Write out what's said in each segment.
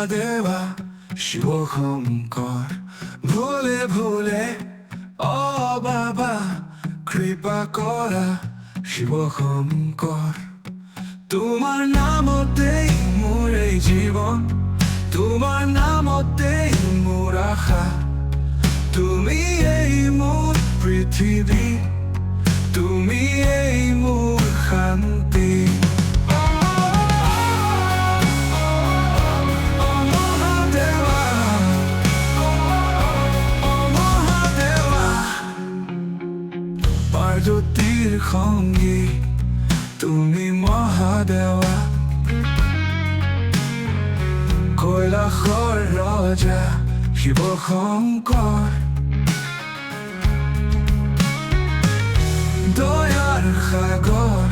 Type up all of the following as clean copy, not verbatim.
মহাদেবা শিবশঙ্কৰ ভুলে ভুলে অ বাবা কৃপা কৰা শিবশঙ্কৰ তোমাৰ নামতেই মোৰ এই জীৱন তোমাৰ নামতেই মোৰ আশা তুমি এই মোৰ পৃথিৱী তুমি এই মোৰ শান্তি জ্যোতিৰ সংগী তুমি মহাদেৱা কৈলাশৰ ৰজা শিৱশঙ্কৰ দয়াৰ সাগৰ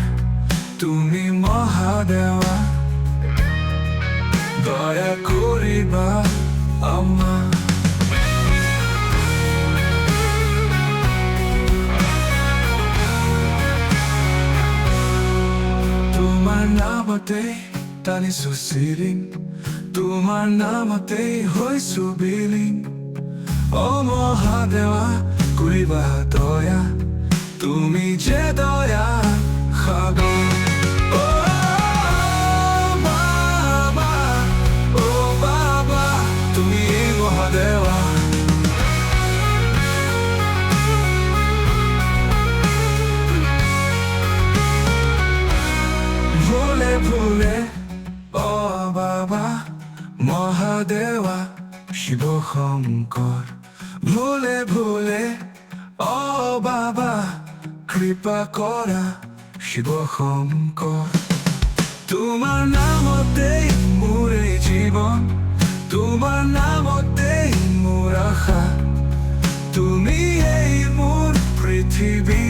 তুমি মহাদেৱা দয়া কৰিবা আমাৰ তোমাৰ নামতেই টানিছো চিৰিং তোমাৰ নামতেই হৈছো বিলীন অ মহাদেৱা কৰিবা দয়া তুমি যে দয়া সাগৰ অ বাবা তুমি মহাদেৱা ভুলে ভুলে অ বাবা মহাদেৱা শিৱশঙ্কৰ ভুলে ভুলে অ বাবা কৃপা কৰা শিৱশঙ্কৰ তোমাৰ নামতেই মোৰ এই জীৱন তোমাৰ নামতেই মোৰ আশা তুমি এই মোৰ পৃথিৱী